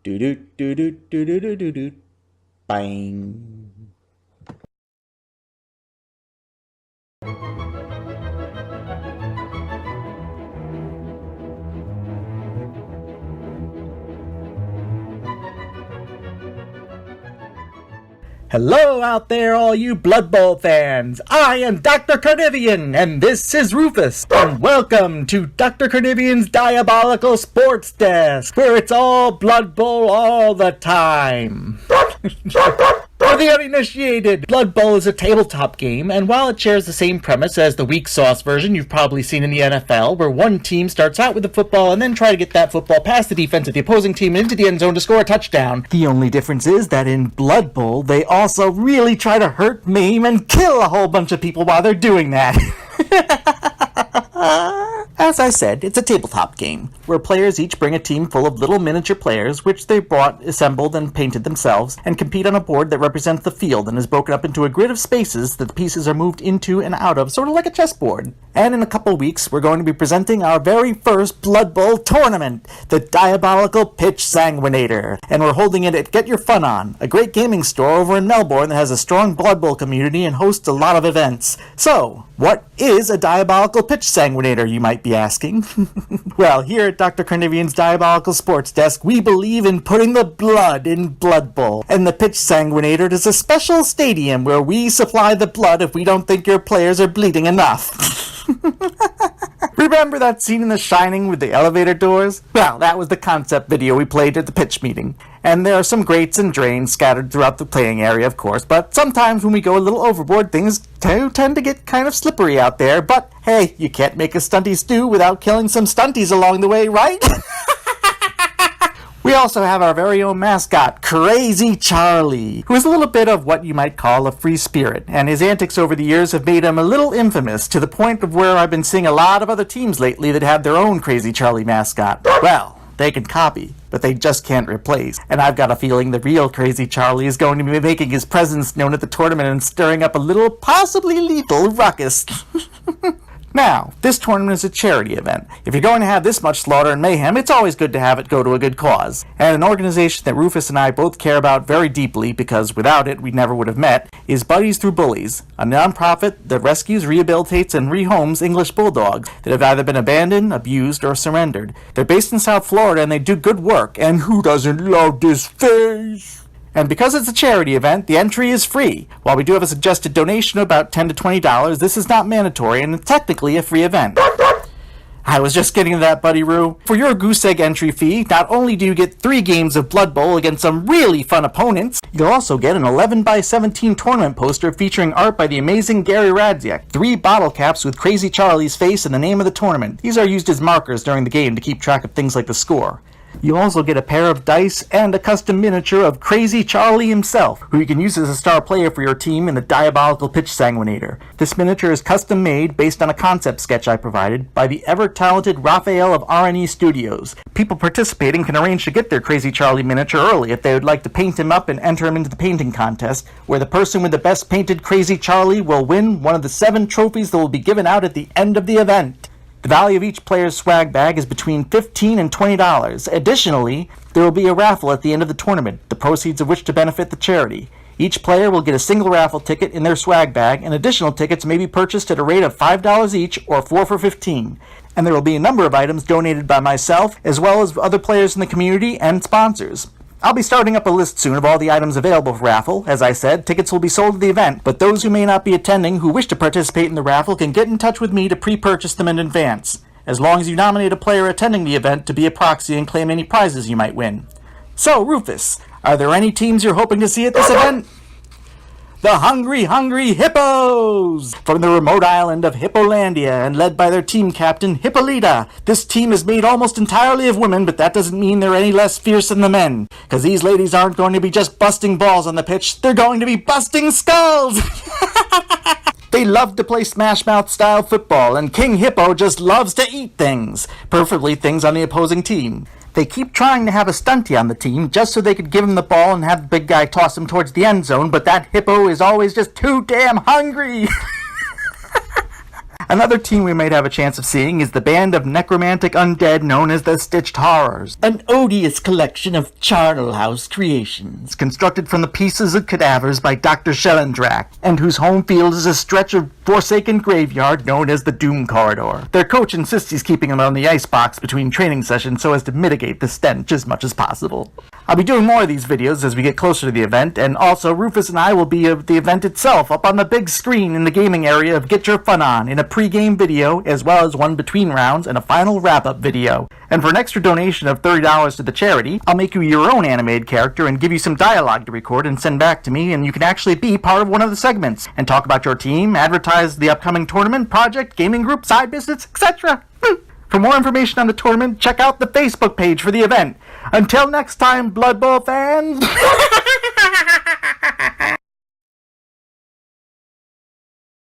Do do do do do do do do do. Bang. Hello out there, all you Blood Bowl fans! I am Dr. Carnivian, and this is Rufus, and welcome to Dr. Carnivian's Diabolical Sports Desk, where it's all Blood Bowl all the time. For the uninitiated, Blood Bowl is a tabletop game, and while it shares the same premise as the weak sauce version you've probably seen in the NFL, where one team starts out with the football and then try to get that football past the defense of the opposing team and into the end zone to score a touchdown, the only difference is that in Blood Bowl, they also really try to hurt, maim, and kill a whole bunch of people while they're doing that. As I said, it's a tabletop game, where players each bring a team full of little miniature players, which they bought, assembled, and painted themselves, and compete on a board that represents the field and is broken up into a grid of spaces that the pieces are moved into and out of, sort of like a chessboard. And in a couple weeks, we're going to be presenting our very first Blood Bowl tournament, the Diabolical Pitch Sanguinator, and we're holding it at Get Your Fun On, a great gaming store over in Melbourne that has a strong Blood Bowl community and hosts a lot of events. So, what is a Diabolical Pitch Sanguinator, you might be asking? Well, here at Dr. Carnivian's Diabolical Sports Desk, we believe in putting the blood in Blood Bowl, and the Pitch Sanguinator is a special stadium where we supply the blood if we don't think your players are bleeding enough. Remember that scene in The Shining with the elevator doors? Well, that was the concept video we played at the pitch meeting. And there are some grates and drains scattered throughout the playing area, of course, but sometimes when we go a little overboard, things tend to get kind of slippery out there. But hey, you can't make a stunty stew without killing some stunties along the way, right? We also have our very own mascot, Crazy Charlie, who is a little bit of what you might call a free spirit, and his antics over the years have made him a little infamous, to the point of where I've been seeing a lot of other teams lately that have their own Crazy Charlie mascot. Well, they can copy, but they just can't replace. And I've got a feeling the real Crazy Charlie is going to be making his presence known at the tournament and stirring up a little, possibly lethal ruckus. Now, this tournament is a charity event. If you're going to have this much slaughter and mayhem, it's always good to have it go to a good cause. And an organization that Rufus and I both care about very deeply, because without it we never would have met, is Buddies Through Bullies, a nonprofit that rescues, rehabilitates, and rehomes English bulldogs that have either been abandoned, abused, or surrendered. They're based in South Florida and they do good work, and who doesn't love this face? And because it's a charity event, the entry is free. While we do have a suggested donation of about $10 to $20, this is not mandatory and it's technically a free event. I was just getting to that, Buddy Roo. For your goose egg entry fee, not only do you get 3 games of Blood Bowl against some really fun opponents, you'll also get an 11x17 tournament poster featuring art by the amazing Gary Radziak, 3 bottle caps with Crazy Charlie's face and the name of the tournament. These are used as markers during the game to keep track of things like the score. You also get a pair of dice and a custom miniature of Crazy Charlie himself, who you can use as a star player for your team in the Diabolical Pitch Sanguinator. This miniature is custom made based on a concept sketch I provided by the ever-talented Raphael of R&E Studios. People participating can arrange to get their Crazy Charlie miniature early if they would like to paint him up and enter him into the painting contest, where the person with the best painted Crazy Charlie will win one of the 7 trophies that will be given out at the end of the event. The value of each player's swag bag is between $15 and $20. Additionally, there will be a raffle at the end of the tournament, the proceeds of which to benefit the charity. Each player will get a single raffle ticket in their swag bag, and additional tickets may be purchased at a rate of $5 each or 4 for $15. And there will be a number of items donated by myself, as well as other players in the community and sponsors. I'll be starting up a list soon of all the items available for raffle. As I said, tickets will be sold at the event, but those who may not be attending who wish to participate in the raffle can get in touch with me to pre-purchase them in advance, as long as you nominate a player attending the event to be a proxy and claim any prizes you might win. So, Rufus, are there any teams you're hoping to see at this event? The Hungry Hippos! From the remote island of Hippolandia and led by their team captain, Hippolyta. This team is made almost entirely of women, but that doesn't mean they're any less fierce than the men. Because these ladies aren't going to be just busting balls on the pitch, they're going to be busting skulls! They love to play Smash Mouth style football, and King Hippo just loves to eat things, preferably things on the opposing team. They keep trying to have a stunty on the team just so they could give him the ball and have the big guy toss him towards the end zone, but that hippo is always just too damn hungry. Another team we might have a chance of seeing is the band of necromantic undead known as the Stitched Horrors, an odious collection of charnel house creations, constructed from the pieces of cadavers by Dr. Schellendrak, and whose home field is a stretch of forsaken graveyard known as the Doom Corridor. Their coach insists he's keeping them on the icebox between training sessions so as to mitigate the stench as much as possible. I'll be doing more of these videos as we get closer to the event, and also Rufus and I will be at the event itself, up on the big screen in the gaming area of Get Your Fun On, in a pre-game video, as well as one between rounds and a final wrap-up video. And for an extra donation of $30 to the charity, I'll make you your own animated character and give you some dialogue to record and send back to me, and you can actually be part of one of the segments, and talk about your team, advertise the upcoming tournament, project, gaming group, side business, etc. For more information on the tournament, check out the Facebook page for the event. Until next time, Blood Bowl fans!